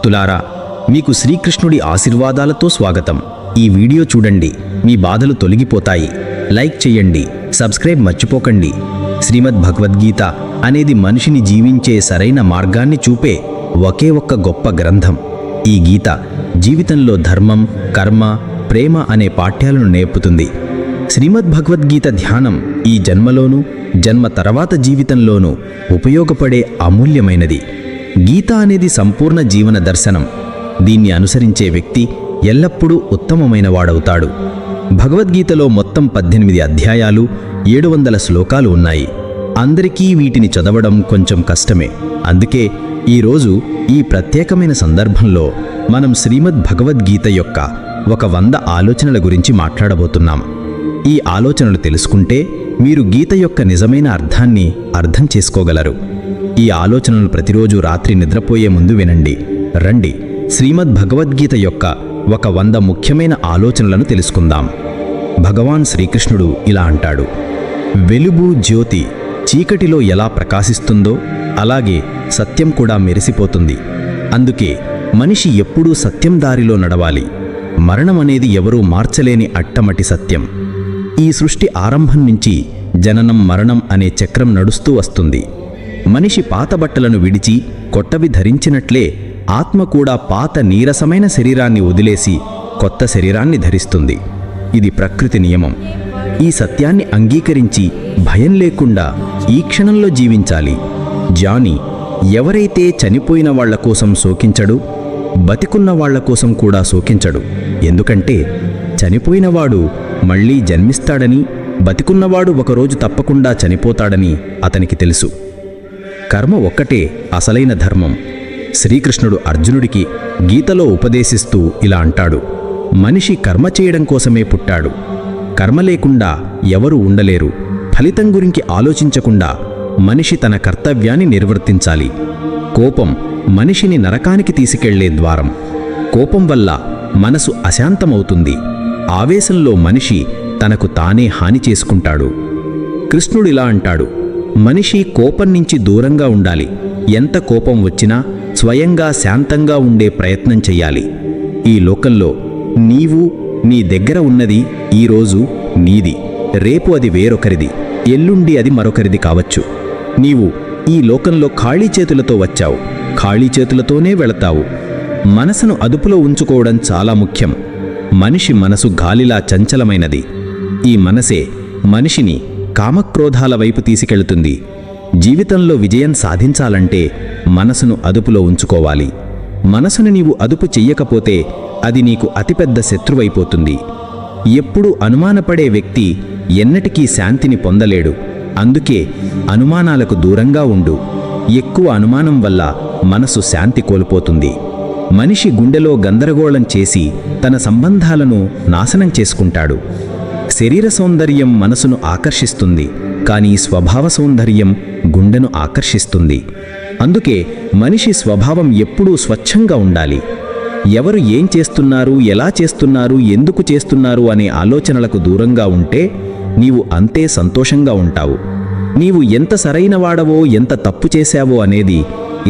భక్తులారా, మీకు శ్రీకృష్ణుడి ఆశీర్వాదాలతో స్వాగతం. ఈ వీడియో చూడండి, మీ బాధలు తొలగిపోతాయి. లైక్ చేయండి, సబ్స్క్రైబ్ మర్చిపోకండి. శ్రీమద్ భగవద్గీత అనేది మనిషిని జీవించే సరైన మార్గాన్ని చూపే ఒకే ఒక్క గొప్ప గ్రంథం. ఈ గీత జీవితంలో ధర్మం, కర్మ, ప్రేమ అనే పాఠ్యాలను నేర్పుతుంది. శ్రీమద్ భగవద్గీత ధ్యానం ఈ జన్మలోనూ, జన్మ తర్వాత జీవితంలోనూ ఉపయోగపడే అమూల్యమైనది. గీత అనేది సంపూర్ణ జీవన దర్శనం. దీన్ని అనుసరించే వ్యక్తి ఎల్లప్పుడూ ఉత్తమమైన వాడవుతాడు. భగవద్గీతలో మొత్తం 18 అధ్యాయాలు, 700 శ్లోకాలు ఉన్నాయి. అందరికీ వీటిని చదవడం కొంచెం కష్టమే. అందుకే ఈరోజు ఈ ప్రత్యేకమైన సందర్భంలో మనం శ్రీమద్ భగవద్గీత యొక్క 100 ఆలోచనల గురించి మాట్లాడబోతున్నాం. ఈ ఆలోచనలు తెలుసుకుంటే మీరు గీత యొక్క నిజమైన అర్థాన్ని అర్థం చేసుకోగలరు. ఈ ఆలోచనలు ప్రతిరోజు రాత్రి నిద్రపోయే ముందు వినండి. రండి, శ్రీమద్ భగవద్గీత యొక్క 100 ముఖ్యమైన ఆలోచనలను తెలుసుకుందాం. భగవాన్ శ్రీకృష్ణుడు ఇలా అంటాడు: వెలుగు జ్యోతి చీకటిలో ఎలా ప్రకాశిస్తుందో అలాగే సత్యం కూడా మెరిసిపోతుంది. అందుకే మనిషి ఎప్పుడూ సత్యం దారిలో నడవాలి. మరణం అనేది ఎవరూ మార్చలేని అట్టమటి సత్యం. ఈ సృష్టి ఆరంభం నుంచి జననం మరణం అనే చక్రం నడుస్తూ వస్తుంది. మనిషి పాత బట్టలను విడిచి కొత్తవి ధరించినట్లే ఆత్మ కూడా పాత నీరసమైన శరీరాన్ని వదిలేసి కొత్త శరీరాన్ని ధరిస్తుంది. ఇది ప్రకృతి నియమం. ఈ సత్యాన్ని అంగీకరించి భయం లేకుండా ఈ క్షణంలో జీవించాలి. జానీ ఎవరైతే చనిపోయిన వాళ్ల కోసం శోకించడు, బతికున్న వాళ్ల కోసం కూడా శోకించడు. ఎందుకంటే చనిపోయినవాడు మళ్ళీ జన్మిస్తాడని, బతికున్నవాడు ఒకరోజు తప్పకుండా చనిపోతాడని అతనికి తెలుసు. కర్మ ఒక్కటే అసలైన ధర్మం. శ్రీకృష్ణుడు అర్జునుడికి గీతలో ఉపదేశిస్తూ ఇలా అంటాడు: మనిషి కర్మ చేయడం కోసమే పుట్టాడు. కర్మ లేకుండా ఎవరు ఉండలేరు. ఫలితం గురించి ఆలోచించకుండా మనిషి తన కర్తవ్యాన్ని నిర్వర్తించాలి. కోపం మనిషిని నరకానికి తీసుకెళ్లే ద్వారం. కోపం వల్ల మనసు అశాంతమవుతుంది. ఆవేశంలో మనిషి తనకు తానే హాని చేసుకుంటాడు. కృష్ణుడు ఇలా అంటాడు: మనిషి కోపం నుంచి దూరంగా ఉండాలి. ఎంత కోపం వచ్చినా స్వయంగా శాంతంగా ఉండే ప్రయత్నం చెయ్యాలి. ఈ లోకంలో నీవు, నీ దగ్గర ఉన్నది ఈరోజు నీది, రేపు అది వేరొకరిది, ఎల్లుండి అది మరొకరిది కావచ్చు. నీవు ఈ లోకంలో ఖాళీ చేతులతో వచ్చావు, ఖాళీ చేతులతోనే వెళతావు. మనసును అదుపులో ఉంచుకోవడం చాలా ముఖ్యం. మనిషి మనసు గాలిలా చంచలమైనది. ఈ మనసే మనిషిని కామక్రోధాల వైపు తీసుకెళ్తుంది. జీవితంలో విజయం సాధించాలంటే మనసును అదుపులో ఉంచుకోవాలి. మనసును నీవు అదుపు చెయ్యకపోతే అది నీకు అతిపెద్ద శత్రువైపోతుంది. ఎప్పుడూ అనుమానపడే వ్యక్తి ఎన్నటికీ శాంతిని పొందలేడు. అందుకే అనుమానాలకు దూరంగా ఉండు. ఎక్కువ అనుమానం వల్ల మనసు శాంతి కోల్పోతుంది. మనిషి గుండెలో గందరగోళం చేసి తన సంబంధాలను నాశనం చేసుకుంటాడు. శరీర సౌందర్యం మనసును ఆకర్షిస్తుంది, కానీ స్వభావ సౌందర్యం గుండెను ఆకర్షిస్తుంది. అందుకే మనిషి స్వభావం ఎప్పుడూ స్వచ్ఛంగా ఉండాలి. ఎవరు ఏం చేస్తున్నారు, ఎలా చేస్తున్నారు, ఎందుకు చేస్తున్నారు అనే ఆలోచనలకు దూరంగా ఉంటే నీవు అంతే సంతోషంగా ఉంటావు. నీవు ఎంత సరైనవాడవో, ఎంత తప్పు చేశావో అనేది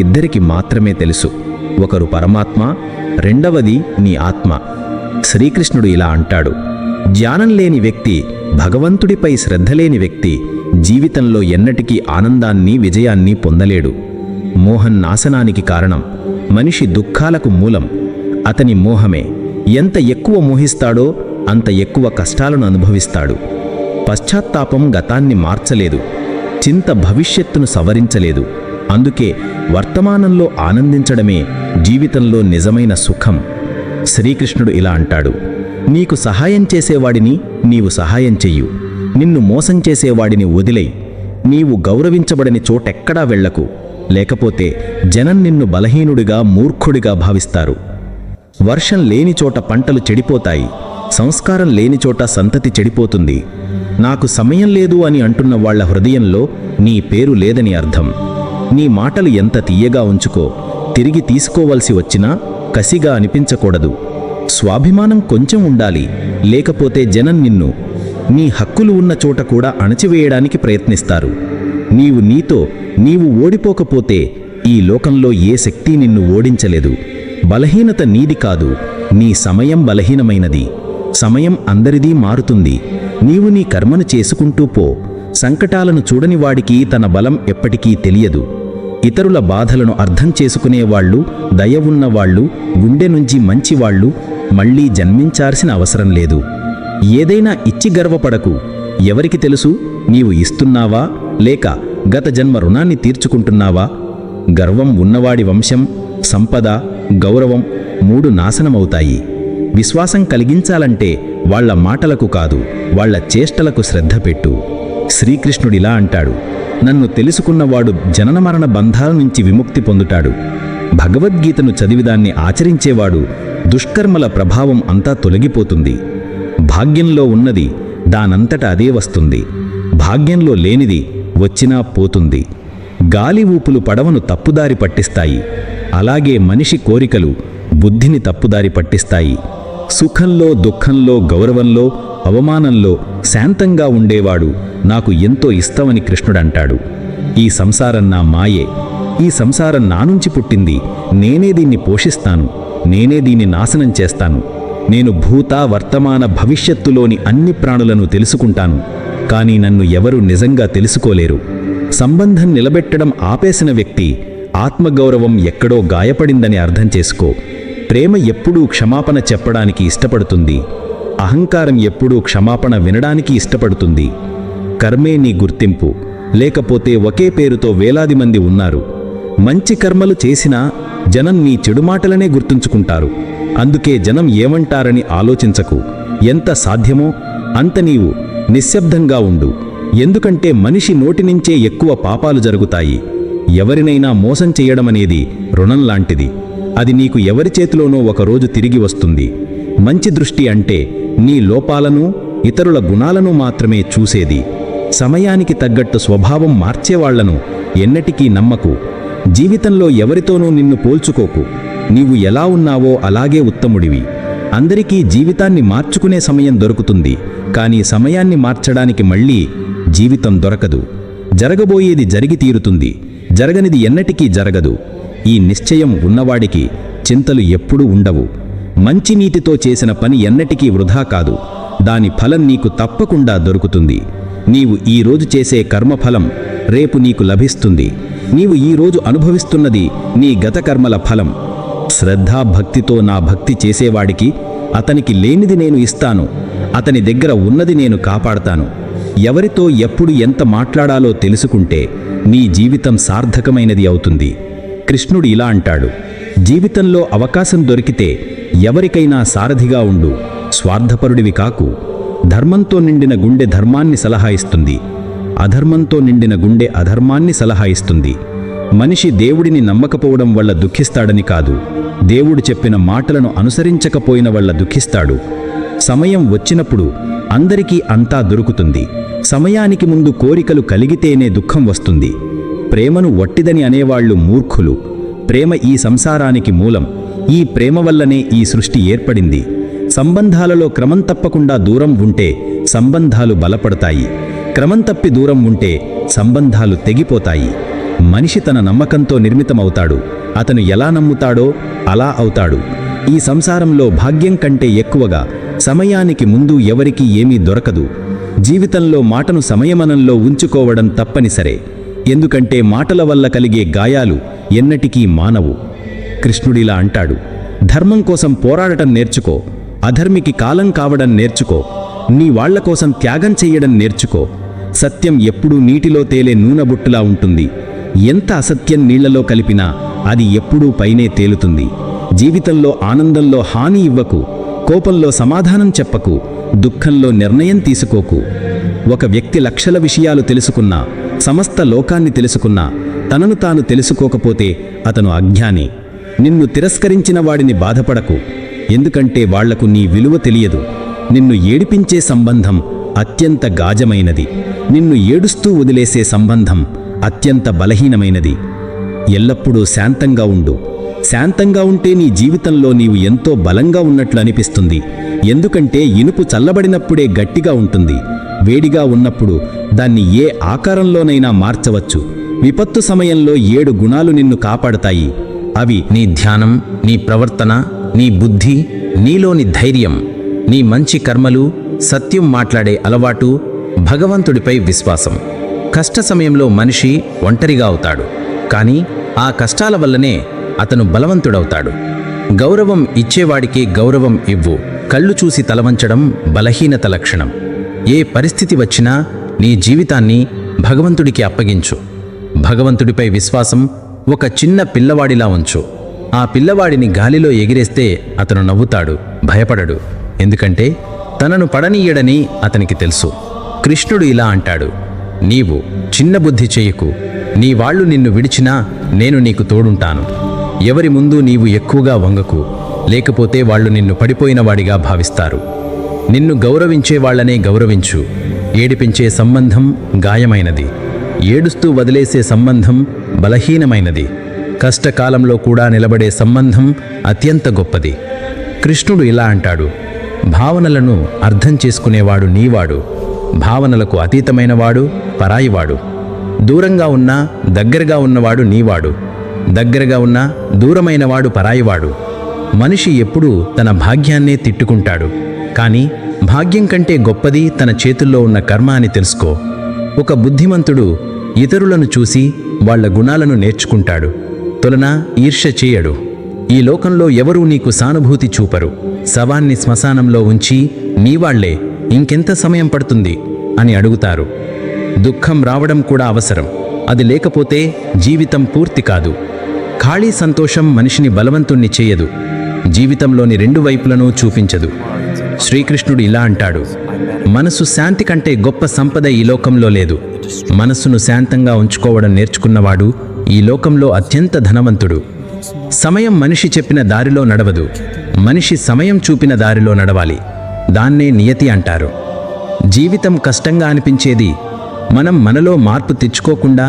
ఇద్దరికి మాత్రమే తెలుసు. ఒకరు పరమాత్మ, రెండవది నీ ఆత్మ. శ్రీకృష్ణుడు ఇలా అంటాడు: జ్ఞానం లేని వ్యక్తి, భగవంతుడిపై శ్రద్ధ లేని వ్యక్తి జీవితంలో ఎన్నటికీ ఆనందాన్ని, విజయాన్ని పొందలేడు. మోహం నాశనానికి కారణం, మనిషి దుఃఖాలకు మూలం. అతని మోహమే. ఎంత ఎక్కువ మోహిస్తాడో అంత ఎక్కువ కష్టాలను అనుభవిస్తాడు. పశ్చాత్తాపం గతాన్ని మార్చలేదు, చింత భవిష్యత్తును సవరించలేదు. అందుకే వర్తమానంలో ఆనందించడమే జీవితంలో నిజమైన సుఖం. శ్రీకృష్ణుడు ఇలా అంటాడు: నీకు సహాయం చేసేవాడిని నీవు సహాయం చెయ్యు, నిన్ను మోసం చేసేవాడిని వదిలేయ్. నీవు గౌరవించబడని చోటెక్కడా వెళ్లకు, లేకపోతే జనం నిన్ను బలహీనుడిగా, మూర్ఖుడిగా భావిస్తారు. వర్షం లేని చోట పంటలు చెడిపోతాయి, సంస్కారం లేని చోట సంతతి చెడిపోతుంది. నాకు సమయం లేదు అని అంటున్న వాళ్ల హృదయంలో నీ పేరు లేదని అర్థం. నీ మాటలు ఎంత తీయగా ఉంచుకో, తిరిగి తీసుకోవలసి వచ్చినా కసిగా అనిపించకూడదు. స్వాభిమానం కొంచెం ఉండాలి, లేకపోతే జనం నిన్ను నీ హక్కులు ఉన్న చోట కూడా అణచివేయడానికి ప్రయత్నిస్తారు. నీవు ఓడిపోకపోతే ఈ లోకంలో ఏ శక్తి నిన్ను ఓడించలేదు. బలహీనత నీది కాదు, నీ సమయం బలహీనమైనది. సమయం అందరిదీ మారుతుంది. నీవు నీ కర్మను చేసుకుంటూ పో. సంకటాలను చూడని వాడికి తన బలం ఎప్పటికీ తెలియదు. ఇతరుల బాధలను అర్థం చేసుకునేవాళ్ళు, దయ ఉన్నవాళ్ళు, గుండె నుంచి మంచివాళ్ళు మళ్ళీ జన్మించాల్సిన అవసరం లేదు. ఏదైనా ఇచ్చి గర్వపడకు. ఎవరికి తెలుసు నీవు ఇస్తున్నావా లేక గత జన్మ రుణాన్ని తీర్చుకుంటున్నావా? గర్వం ఉన్నవాడి వంశం, సంపద, గౌరవం 3 నాశనమవుతాయి. విశ్వాసం కలిగించాలంటే వాళ్ల మాటలకు కాదు, వాళ్ల చేష్టలకు శ్రద్ధ పెట్టు. శ్రీకృష్ణుడిలా అంటాడు, నన్ను తెలుసుకున్నవాడు జనన మరణ బంధాల నుంచి విముక్తి పొందుతాడు. భగవద్గీతను చదివిదాన్ని ఆచరించేవాడు దుష్కర్మల ప్రభావం అంతా తొలగిపోతుంది. భాగ్యంలో ఉన్నది దానంతట అదే వస్తుంది. భాగ్యంలో లేనిది వచ్చినా పోతుంది. గాలి ఊపులు పడవను తప్పుదారి పట్టిస్తాయి. అలాగే మనిషి కోరికలు బుద్ధిని తప్పుదారి పట్టిస్తాయి. సుఖంలో, దుఃఖంలో, గౌరవంలో, అవమానంలో శాంతంగా ఉండేవాడు నాకు ఎంతో ఇష్టమని కృష్ణుడంటాడు. ఈ సంసారం నా మాయే. ఈ సంసారం నా నుంచి పుట్టింది. నేనే దీన్ని పోషిస్తాను. నేనే దీన్ని నాశనం చేస్తాను. నేను భూత, వర్తమాన, భవిష్యత్తులోని అన్ని ప్రాణులను తెలుసుకుంటాను. కానీ నన్ను ఎవరూ నిజంగా తెలుసుకోలేరు. సంబంధం నిలబెట్టడం ఆపేసిన వ్యక్తి ఆత్మగౌరవం ఎక్కడో గాయపడిందని అర్థం చేసుకో. ప్రేమ ఎప్పుడూ క్షమాపణ చెప్పడానికి ఇష్టపడుతుంది. అహంకారం ఎప్పుడూ క్షమాపణ వినడానికి ఇష్టపడుతుంది. కర్మే నీ గుర్తింపు, లేకపోతే ఒకే పేరుతో వేలాది మంది ఉన్నారు. మంచి కర్మలు చేసినా జనం నీ చెడు మాటలనే గుర్తుంచుకుంటారు. అందుకే జనం ఏమంటారని ఆలోచించకు. ఎంత సాధ్యమో అంత నీవు నిశ్శబ్దంగా ఉండు. ఎందుకంటే మనిషి నోటి నుంచే ఎక్కువ పాపాలు జరుగుతాయి. ఎవరినైనా మోసం చేయడమనేది రుణం లాంటిది. అది నీకు ఎవరి చేతిలోనో ఒకరోజు తిరిగి వస్తుంది. మంచి దృష్టి అంటే నీ లోపాలను, ఇతరుల గుణాలను మాత్రమే చూసేది. సమయానికి తగ్గట్టు స్వభావం మార్చేవాళ్లను ఎన్నటికీ నమ్మకు. జీవితంలో ఎవరితోనూ నిన్ను పోల్చుకోకు. నీవు ఎలా ఉన్నావో అలాగే ఉత్తముడివి. అందరికీ జీవితాన్ని మార్చుకునే సమయం దొరుకుతుంది, కానీ సమయాన్ని మార్చడానికి మళ్ళీ జీవితం దొరకదు. జరగబోయేది జరిగి తీరుతుంది, జరగనిది ఎన్నటికీ జరగదు. ఈ నిశ్చయం ఉన్నవాడికి చింతలు ఎప్పుడూ ఉండవు. మంచి నీతితో చేసిన పని ఎన్నటికీ వృధా కాదు. దాని ఫలం నీకు తప్పకుండా దొరుకుతుంది. నీవు ఈరోజు చేసే కర్మఫలం రేపు నీకు లభిస్తుంది. నీవు ఈరోజు అనుభవిస్తున్నది నీ గత కర్మల ఫలం. శ్రద్ధాభక్తితో నా భక్తి చేసేవాడికి అతనికి లేనిది నేను ఇస్తాను. అతని దగ్గర ఉన్నది నేను కాపాడతాను. ఎవరితో ఎప్పుడు ఎంత మాట్లాడాలో తెలుసుకుంటే నీ జీవితం సార్థకమైనది అవుతుంది. కృష్ణుడు ఇలా అంటాడు, జీవితంలో అవకాశం దొరికితే ఎవరికైనా సారథిగా ఉండు. స్వార్థపరుడివి కాకు. ధర్మంతో నిండిన గుండె ధర్మాన్ని సలహా ఇస్తుంది. అధర్మంతో నిండిన గుండె అధర్మాన్ని సలహా ఇస్తుంది. మనిషి దేవుడిని నమ్మకపోవడం వల్ల దుఃఖిస్తాడని కాదు, దేవుడు చెప్పిన మాటలను అనుసరించకపోయిన వల్ల దుఃఖిస్తాడు. సమయం వచ్చినప్పుడు అందరికీ అంతా దొరుకుతుంది. సమయానికి ముందు కోరికలు కలిగితేనే దుఃఖం వస్తుంది. ప్రేమను వట్టిదని అనేవాళ్లు మూర్ఖులు. ప్రేమ ఈ సంసారానికి మూలం. ఈ ప్రేమ వల్లనే ఈ సృష్టి ఏర్పడింది. సంబంధాలలో క్రమం తప్పకుండా దూరం ఉంటే సంబంధాలు బలపడతాయి. క్రమం తప్పి దూరం ఉంటే సంబంధాలు తెగిపోతాయి. మనిషి తన నమ్మకంతో నిర్మితమవుతాడు. అతను ఎలా నమ్ముతాడో అలా అవుతాడు. ఈ సంసారంలో భాగ్యం కంటే ఎక్కువగా సమయానికి ముందు ఎవరికీ ఏమీ దొరకదు. జీవితంలో మాటను సంయమనంలో ఉంచుకోవడం తప్పనిసరే. ఎందుకంటే మాటల వల్ల కలిగే గాయాలు ఎన్నటికీ మానవు. కృష్ణుడిలా అంటాడు, ధర్మం కోసం పోరాడటం నేర్చుకో. అధర్మికి కాలం కావడం నేర్చుకో. నీ వాళ్ల కోసం త్యాగం చెయ్యడం నేర్చుకో. సత్యం ఎప్పుడూ నీటిలో తేలే నూనె బుట్టులా ఉంటుంది. ఎంత అసత్యం నీళ్లలో కలిపినా అది ఎప్పుడూ పైనే తేలుతుంది. జీవితంలో ఆనందంలో హాని ఇవ్వకు. కోపంలో సమాధానం చెప్పకు. దుఃఖంలో నిర్ణయం తీసుకోకు. ఒక వ్యక్తి లక్షల విషయాలు తెలుసుకున్నా, సమస్త లోకాన్ని తెలుసుకున్నా, తనను తాను తెలుసుకోకపోతే అతను అజ్ఞాని. నిన్ను తిరస్కరించిన వాడిని బాధపడకు. ఎందుకంటే వాళ్లకు నీ విలువ తెలియదు. నిన్ను ఏడిపించే సంబంధం అత్యంత గాజమైనది. నిన్ను ఏడుస్తూ వదిలేసే సంబంధం అత్యంత బలహీనమైనది. ఎల్లప్పుడూ శాంతంగా ఉండు. శాంతంగా ఉంటే నీ జీవితంలో నీవు ఎంతో బలంగా ఉన్నట్లు అనిపిస్తుంది. ఎందుకంటే ఇనుపు చల్లబడినప్పుడే గట్టిగా ఉంటుంది. వేడిగా ఉన్నప్పుడు దాన్ని ఏ ఆకారంలోనైనా మార్చవచ్చు. విపత్తు సమయంలో 7 గుణాలు నిన్ను కాపాడతాయి. అవి నీ ధ్యానం, నీ ప్రవర్తన, నీ బుద్ధి, నీలోని ధైర్యం, నీ మంచి కర్మలు, సత్యం మాట్లాడే అలవాటు, భగవంతుడిపై విశ్వాసం. కష్ట సమయంలో మనిషి ఒంటరిగా అవుతాడు, కానీ ఆ కష్టాల వల్లనే అతను బలవంతుడవుతాడు. గౌరవం ఇచ్చేవాడికే గౌరవం ఇవ్వు. కళ్ళు చూసి తలవంచడం బలహీనత లక్షణం. ఏ పరిస్థితి వచ్చినా నీ జీవితాన్ని భగవంతుడికి అప్పగించు. భగవంతుడిపై విశ్వాసం ఒక చిన్న పిల్లవాడిలా ఉంచు. ఆ పిల్లవాడిని గాలిలో ఎగిరేస్తే అతను నవ్వుతాడు, భయపడడు. ఎందుకంటే తనను పడనీయడని అతనికి తెలుసు. కృష్ణుడు ఇలా అంటాడు, నీవు చిన్న బుద్ధి చేయకు. నీ వాళ్ళు నిన్ను విడిచినా నేను నీకు తోడుంటాను. ఎవరి ముందు నీవు ఎక్కువగా వంగకు, లేకపోతే వాళ్ళు నిన్ను పడిపోయిన వాడిగా భావిస్తారు. నిన్ను గౌరవించే వాళ్లనే గౌరవించు. ఏడిపించే సంబంధం గాయమైనది, ఏడుస్తూ వదిలేసే సంబంధం బలహీనమైనది. కష్టకాలంలో కూడా నిలబడే సంబంధం అత్యంత గొప్పది. కృష్ణుడు ఇలా అంటాడు, భావనలను అర్థం చేసుకునేవాడు నీవాడు. భావనలకు అతీతమైనవాడు పరాయివాడు. దూరంగా ఉన్నా దగ్గరగా ఉన్నవాడు నీవాడు. దగ్గరగా ఉన్నా దూరమైనవాడు పరాయివాడు. మనిషి ఎప్పుడూ తన భాగ్యాన్నే తిట్టుకుంటాడు, కానీ భాగ్యం కంటే గొప్పది తన చేతుల్లో ఉన్న కర్మ అని తెలుసుకో. ఒక బుద్ధిమంతుడు ఇతరులను చూసి వాళ్ల గుణాలను నేర్చుకుంటాడు, తొలన ఈర్ష్య చేయడు. ఈ లోకంలో ఎవరూ నీకు సానుభూతి చూపరు. శవాన్ని శ్మశానంలో ఉంచి నీవాళ్లే ఇంకెంత సమయం పడుతుంది అని అడుగుతారు. దుఃఖం రావడం కూడా అవసరం. అది లేకపోతే జీవితం పూర్తి కాదు. ఖాళీ సంతోషం మనిషిని బలవంతుణ్ణి చేయదు, జీవితంలోని రెండు వైపులను చూపించదు. శ్రీకృష్ణుడు ఇలా అంటాడు, మనసు శాంతి కంటే గొప్ప సంపద ఈ లోకంలో లేదు. మనస్సును శాంతంగా ఉంచుకోవడం నేర్చుకున్నవాడు ఈ లోకంలో అత్యంత ధనవంతుడు. సమయం మనిషి చెప్పిన దారిలో నడవదు, మనిషి సమయం చూపిన దారిలో నడవాలి. దాన్నే నియతి అంటారు. జీవితం కష్టంగా అనిపించేది మనం మనలో మార్పు తెచ్చుకోకుండా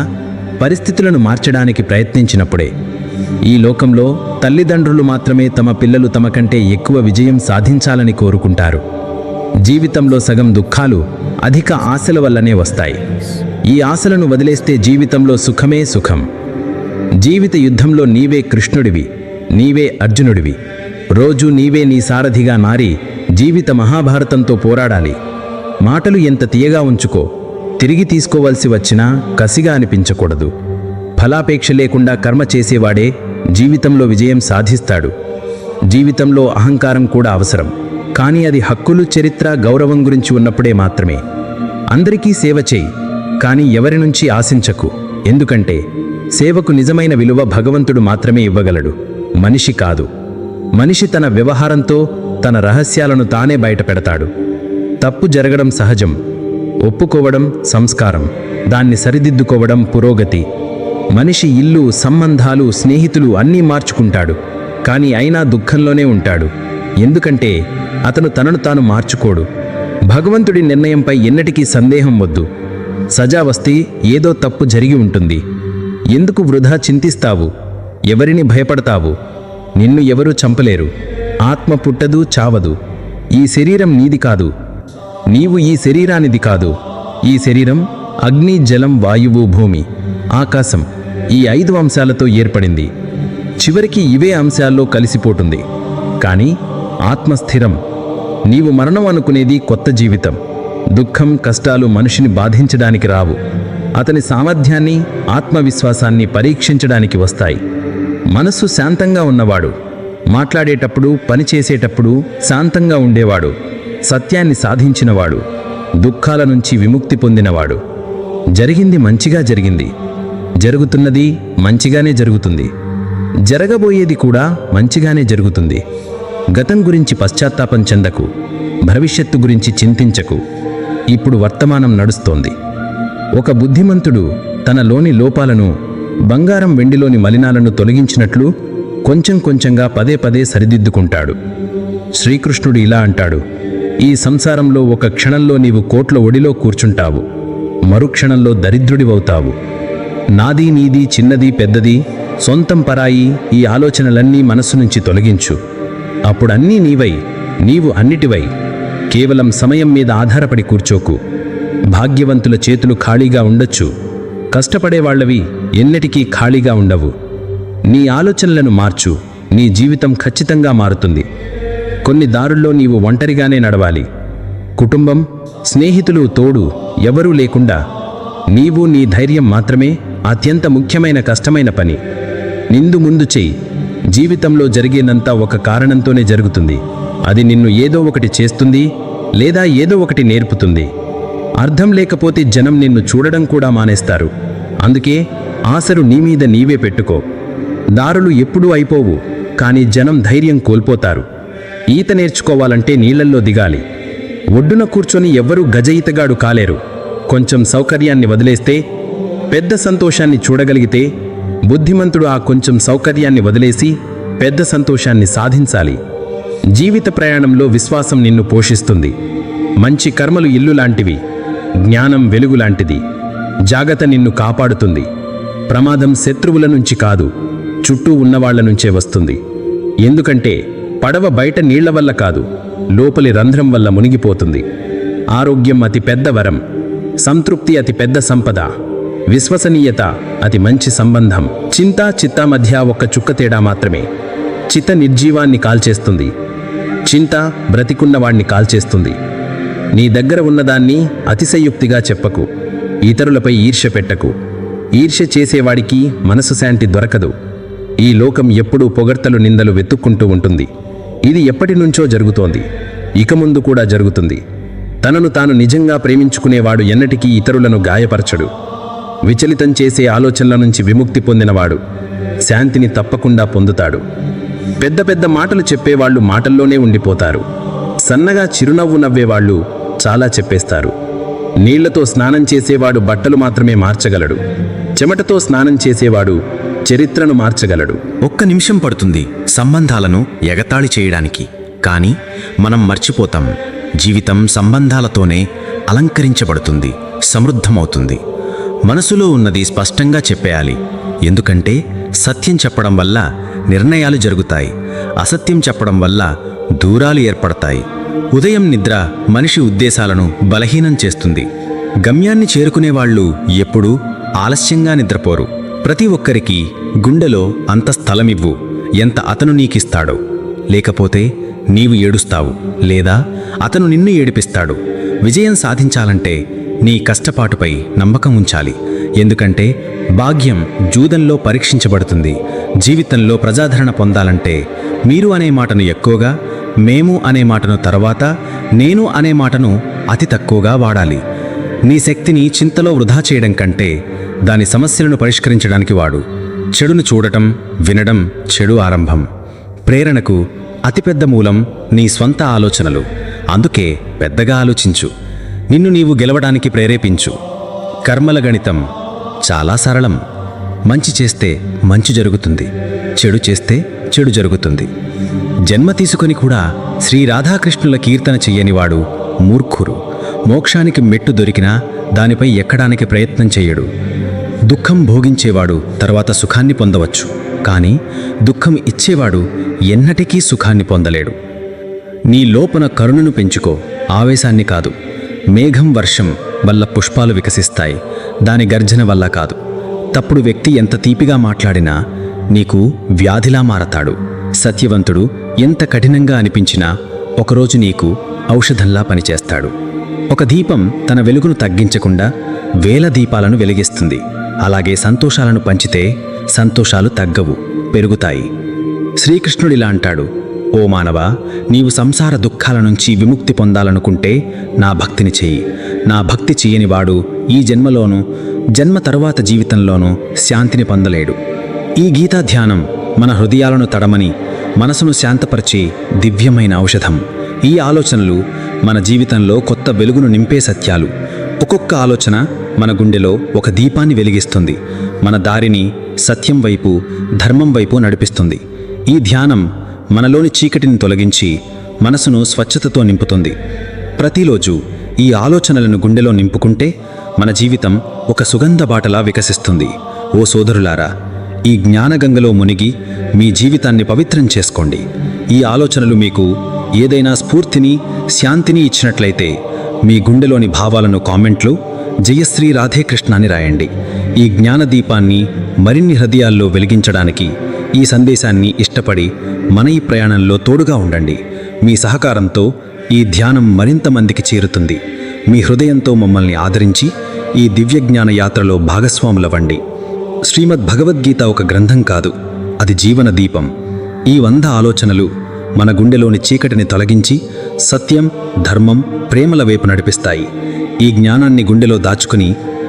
పరిస్థితులను మార్చడానికి ప్రయత్నించినప్పుడే. ఈ లోకంలో తల్లిదండ్రులు మాత్రమే తమ పిల్లలు తమ కంటే ఎక్కువ విజయం సాధించాలని కోరుకుంటారు. జీవితంలో సగం దుఃఖాలు అధిక ఆశల వల్లనే వస్తాయి. ఈ ఆశలను వదిలేస్తే జీవితంలో సుఖమే సుఖం. జీవిత యుద్ధంలో నీవే కృష్ణుడివి, నీవే అర్జునుడివి. రోజు నీవే నీ సారథిగా మారి జీవిత మహాభారతంతో పోరాడాలి. మాటలు ఎంత తీయగా ఉంచుకో, తిరిగి తీసుకోవలసి వచ్చినా కసిగా అనిపించకూడదు. ఫలాపేక్ష లేకుండా కర్మ చేసేవాడే జీవితంలో విజయం సాధిస్తాడు. జీవితంలో అహంకారం కూడా అవసరం, కానీ అది హక్కులు, చరిత్ర, గౌరవం గురించి ఉన్నప్పుడే మాత్రమే. అందరికీ సేవ చేయి, కానీ ఎవరి నుంచి ఆశించకు. ఎందుకంటే సేవకు నిజమైన విలువ భగవంతుడు మాత్రమే ఇవ్వగలడు, మనిషి కాదు. మనిషి తన వ్యవహారంతో తన రహస్యాలను తానే బయటపెడతాడు. తప్పు జరగడం సహజం, ఒప్పుకోవడం సంస్కారం, దాన్ని సరిదిద్దుకోవడం పురోగతి. మనిషి ఇల్లు, సంబంధాలు, స్నేహితులు అన్నీ మార్చుకుంటాడు, కానీ అయినా దుఃఖంలోనే ఉంటాడు. ఎందుకంటే అతను తనను తాను మార్చుకోడు. భగవంతుడి నిర్ణయంపై ఎన్నటికీ సందేహం వద్దు. సజా వస్తే ఏదో తప్పు జరిగి ఉంటుంది. ఎందుకు వృధా చింతిస్తావు? ఎవరిని భయపడతావు? నిన్ను ఎవరూ చంపలేరు. ఆత్మ పుట్టదు, చావదు. ఈ శరీరం నీది కాదు, నీవు ఈ శరీరానిది కాదు. ఈ శరీరం అగ్ని, జలం, వాయువు, భూమి, ఆకాశం, ఈ 5 అంశాలతో ఏర్పడింది. చివరికి ఇవే అంశాల్లో కలిసిపోతుంది. కానీ ఆత్మ స్థిరం. నీవు మరణం అనుకునేది కొత్త జీవితం. దుఃఖం, కష్టాలు మనిషిని బాధించడానికి రావు, అతని సామర్థ్యాన్ని, ఆత్మవిశ్వాసాన్ని పరీక్షించడానికి వస్తాయి. మనస్సు శాంతంగా ఉన్నవాడు మాట్లాడేటప్పుడు, పనిచేసేటప్పుడు శాంతంగా ఉండేవాడు, సత్యాన్ని సాధించినవాడు, దుఃఖాల నుంచి విముక్తి పొందినవాడు. జరిగింది మంచిగా జరిగింది, జరుగుతున్నది మంచిగానే జరుగుతుంది, జరగబోయేది కూడా మంచిగానే జరుగుతుంది. గతం గురించి పశ్చాత్తాపం చెందకు, భవిష్యత్తు గురించి చింతించకు. ఇప్పుడు వర్తమానం నడుస్తోంది. ఒక బుద్ధిమంతుడు తనలోని లోపాలను, బంగారం వెండిలోని మలినాలను తొలగించినట్లు కొంచెం కొంచెంగా పదే పదే సరిదిద్దుకుంటాడు. శ్రీకృష్ణుడు ఇలా అంటాడు, ఈ సంసారంలో ఒక క్షణంలో నీవు కోట్ల ఒడిలో కూర్చుంటావు, మరుక్షణంలో దరిద్రుడివవుతావు. నాది, నీది, చిన్నది, పెద్దది, సొంతం, పరాయి, ఈ ఆలోచనలన్నీ మనస్సు నుంచి తొలగించు. అప్పుడన్నీ నీవై, నీవు అన్నిటివై. కేవలం సమయం మీద ఆధారపడి కూర్చోకు. భాగ్యవంతుల చేతులు ఖాళీగా ఉండొచ్చు, కష్టపడేవాళ్లవి ఎన్నటికీ ఖాళీగా ఉండవు. నీ ఆలోచనలను మార్చు, నీ జీవితం ఖచ్చితంగా మారుతుంది. కొన్ని దారుల్లో నీవు ఒంటరిగానే నడవాలి. కుటుంబం, స్నేహితులు తోడు ఎవరూ లేకుండా నీవు నీ ధైర్యం మాత్రమే అత్యంత ముఖ్యమైన కష్టమైన పని. నిందు ముందు చెయ్యి. జీవితంలో జరిగేనంతా ఒక కారణంతోనే జరుగుతుంది. అది నిన్ను ఏదో ఒకటి చేస్తుంది లేదా ఏదో ఒకటి నేర్పుతుంది. అర్థం లేకపోతే జనం నిన్ను చూడడం కూడా మానేస్తారు. అందుకే ఆశలు నీ మీద నీవే పెట్టుకో. దారులు ఎప్పుడూ అయిపోవు, కానీ జనం ధైర్యం కోల్పోతారు. ఈత నేర్చుకోవాలంటే నీళ్లల్లో దిగాలి. ఒడ్డున కూర్చొని ఎవ్వరూ గజ ఈతగాడు కాలేరు. కొంచెం సౌకర్యాన్ని వదిలేస్తే పెద్ద సంతోషాన్ని చూడగలిగితే బుద్ధిమంతుడు ఆ కొంచెం సౌకర్యాన్ని వదిలేసి పెద్ద సంతోషాన్ని సాధించాలి. జీవిత ప్రయాణంలో విశ్వాసం నిన్ను పోషిస్తుంది. మంచి కర్మలు ఇల్లు లాంటివి, జ్ఞానం వెలుగు లాంటిది. జాగ్రత్త నిన్ను కాపాడుతుంది. ప్రమాదం శత్రువుల నుంచి కాదు, చుట్టూ ఉన్నవాళ్ల నుంచే వస్తుంది. ఎందుకంటే పడవ బయట నీళ్ల వల్ల కాదు, లోపలి రంధ్రం వల్ల మునిగిపోతుంది. ఆరోగ్యం అతి పెద్ద వరం, సంతృప్తి అతి పెద్ద సంపద, విశ్వసనీయత అతి మంచి సంబంధం. చింత చిత్త మధ్య ఒక్క చుక్క తేడా మాత్రమే. చిత నిర్జీవాన్ని కాల్చేస్తుంది, చింత బ్రతికున్నవాణ్ణి కాల్చేస్తుంది. నీ దగ్గర ఉన్నదాన్ని అతిశయోక్తిగా చెప్పకు. ఇతరులపై ఈర్ష్య పెట్టకు. ఈర్ష్య చేసేవాడికి మనసు శాంతి దొరకదు. ఈ లోకం ఎప్పుడూ పొగడ్తలు నిందలు వెతుక్కుంటూ ఉంటుంది. ఇది ఎప్పటి నుంచో జరుగుతోంది, ఇక ముందు కూడా జరుగుతుంది. తనను తాను నిజంగా ప్రేమించుకునేవాడు ఎన్నటికీ ఇతరులను గాయపరచడు. విచలితం చేసే ఆలోచనల నుంచి విముక్తి పొందినవాడు శాంతిని తప్పకుండా పొందుతాడు. పెద్ద పెద్ద మాటలు చెప్పేవాళ్ళు మాటల్లోనే ఉండిపోతారు. సన్నగా చిరునవ్వు నవ్వేవాళ్ళు చాలా చెప్పేస్తారు. నీళ్లతో స్నానం చేసేవాడు బట్టలు మాత్రమే మార్చగలడు. చెమటతో స్నానం చేసేవాడు చరిత్రను మార్చగలడు. ఒక్క నిమిషం పడుతుంది సంబంధాలను ఎగతాళి చేయడానికి, కానీ మనం మర్చిపోతాం, జీవితం సంబంధాలతోనే అలంకరించబడుతుంది, సమృద్ధమవుతుంది. మనసులో ఉన్నది స్పష్టంగా చెప్పేయాలి. ఎందుకంటే సత్యం చెప్పడం వల్ల నిర్ణయాలు జరుగుతాయి, అసత్యం చెప్పడం వల్ల దూరాలు ఏర్పడతాయి. ఉదయం నిద్ర మనిషి ఉద్దేశాలను బలహీనం చేస్తుంది. గమ్యాన్ని చేరుకునేవాళ్ళు ఎప్పుడూ ఆలస్యంగా నిద్రపోరు. ప్రతి ఒక్కరికి గుండెలో అంత స్థలమివ్వు ఎంత అతను నీకిస్తాడో. లేకపోతే నీవు ఏడుస్తావు, లేదా అతను నిన్ను ఏడిపిస్తాడు. విజయం సాధించాలంటే నీ కష్టపాటుపై నమ్మకం ఉంచాలి. ఎందుకంటే భాగ్యం జూదంలో పరీక్షించబడుతుంది. జీవితంలో ప్రజాదరణ పొందాలంటే మీరు అనే మాటను ఎక్కువగా, మేము అనే మాటను తర్వాత, నేను అనే మాటను అతి తక్కువగా వాడాలి. నీ శక్తిని చింతలో వృధా చేయడం కంటే దాని సమస్యలను పరిష్కరించడానికి వాడు. చెడును చూడటం, వినడం చెడు ఆరంభం. ప్రేరణకు అతిపెద్ద మూలం నీ స్వంత ఆలోచనలు. అందుకే పెద్దగా ఆలోచించు. నిన్ను నీవు గెలవడానికి ప్రేరేపించు. కర్మల గణితం చాలా సరళం. మంచి చేస్తే మంచి జరుగుతుంది, చెడు చేస్తే చెడు జరుగుతుంది. జన్మ తీసుకొని కూడా శ్రీ రాధాకృష్ణుల కీర్తన చెయ్యనివాడు మూర్ఖుడు. మోక్షానికి మెట్టు దొరికినా దానిపై ఎక్కడానికి ప్రయత్నం చెయ్యడు. దుఃఖం భోగించేవాడు తర్వాత సుఖాన్ని పొందవచ్చు, కానీ దుఃఖం ఇచ్చేవాడు ఎన్నటికీ సుఖాన్ని పొందలేడు. నీ లోపల కరుణను పెంచుకో, ఆవేశాన్ని కాదు. మేఘం వర్షం వల్ల పుష్పాలు వికసిస్తాయి, దాని గర్జన వల్ల కాదు. తప్పుడు వ్యక్తి ఎంత తీపిగా మాట్లాడినా నీకు వ్యాధిలా మారతాడు. సత్యవంతుడు ఎంత కఠినంగా అనిపించినా ఒకరోజు నీకు ఔషధంలా పనిచేస్తాడు. ఒక దీపం తన వెలుగును తగ్గించకుండా వేల దీపాలను వెలిగిస్తుంది. అలాగే సంతోషాలను పంచితే సంతోషాలు తగ్గవు, పెరుగుతాయి. శ్రీకృష్ణుడిలా అంటాడు, ఓ మానవా, నీవు సంసార దుఃఖాల నుంచి విముక్తి పొందాలనుకుంటే నా భక్తిని చెయ్యి. నా భక్తి చెయ్యనివాడు ఈ జన్మలోనూ జన్మ తరువాత జీవితంలోనూ శాంతిని పొందలేడు. ఈ గీతా ధ్యానం మన హృదయాలను తడమని మనసును శాంతపరిచే దివ్యమైన ఔషధం. ఈ ఆలోచనలు మన జీవితంలో కొత్త వెలుగును నింపే సత్యాలు. ఒక్కొక్క ఆలోచన మన గుండెలో ఒక దీపాన్ని వెలిగిస్తుంది, మన దారిని సత్యం వైపు, ధర్మం వైపు నడిపిస్తుంది. ఈ ధ్యానం మనలోని చీకటిని తొలగించి మనసును స్వచ్ఛతతో నింపుతుంది. ప్రతిరోజు ఈ ఆలోచనలను గుండెలో నింపుకుంటే మన జీవితం ఒక సుగంధ బాటలా వికసిస్తుంది. ఓ సోదరులారా, ఈ జ్ఞానగంగలో మునిగి మీ జీవితాన్ని పవిత్రం చేసుకోండి. ఈ ఆలోచనలు మీకు ఏదైనా స్ఫూర్తిని, శాంతిని ఇచ్చినట్లయితే మీ గుండెలోని భావాలను కామెంట్లు జయశ్రీ రాధేకృష్ణ అని రాయండి. ఈ జ్ఞానదీపాన్ని మరిన్ని హృదయాల్లో వెలిగించడానికి ఈ సందేశాన్ని ఇష్టపడి మన ఈ ప్రయాణంలో తోడుగా ఉండండి. మీ సహకారంతో ఈ ధ్యానం మరింత మందికి చేరుతుంది. మీ హృదయంతో మమ్మల్ని ఆదరించి ఈ దివ్యజ్ఞాన యాత్రలో భాగస్వాములవ్వండి. శ్రీమద్ భగవద్గీత ఒక గ్రంథం కాదు, అది జీవన దీపం. ఈ 100 ఆలోచనలు మన గుండెలోని చీకటిని తొలగించి సత్యం, ధర్మం, ప్రేమల వైపు నడిపిస్తాయి. ఈ జ్ఞానాన్ని గుండెలో దాచుకుని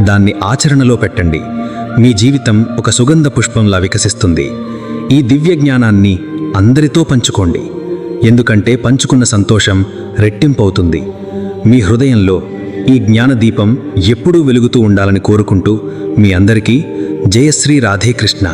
దాన్ని ఆచరణలో పెట్టండి. మీ జీవితం ఒక సుగంధ పుష్పంలా వికసిస్తుంది. ఈ దివ్య జ్ఞానాన్ని అందరితో పంచుకోండి, ఎందుకంటే పంచుకున్న సంతోషం రెట్టింపవుతుంది. మీ హృదయంలో ఈ జ్ఞానదీపం ఎప్పుడూ వెలుగుతూ ఉండాలని కోరుకుంటూ మీ అందరికీ జయశ్రీ రాధేకృష్ణ.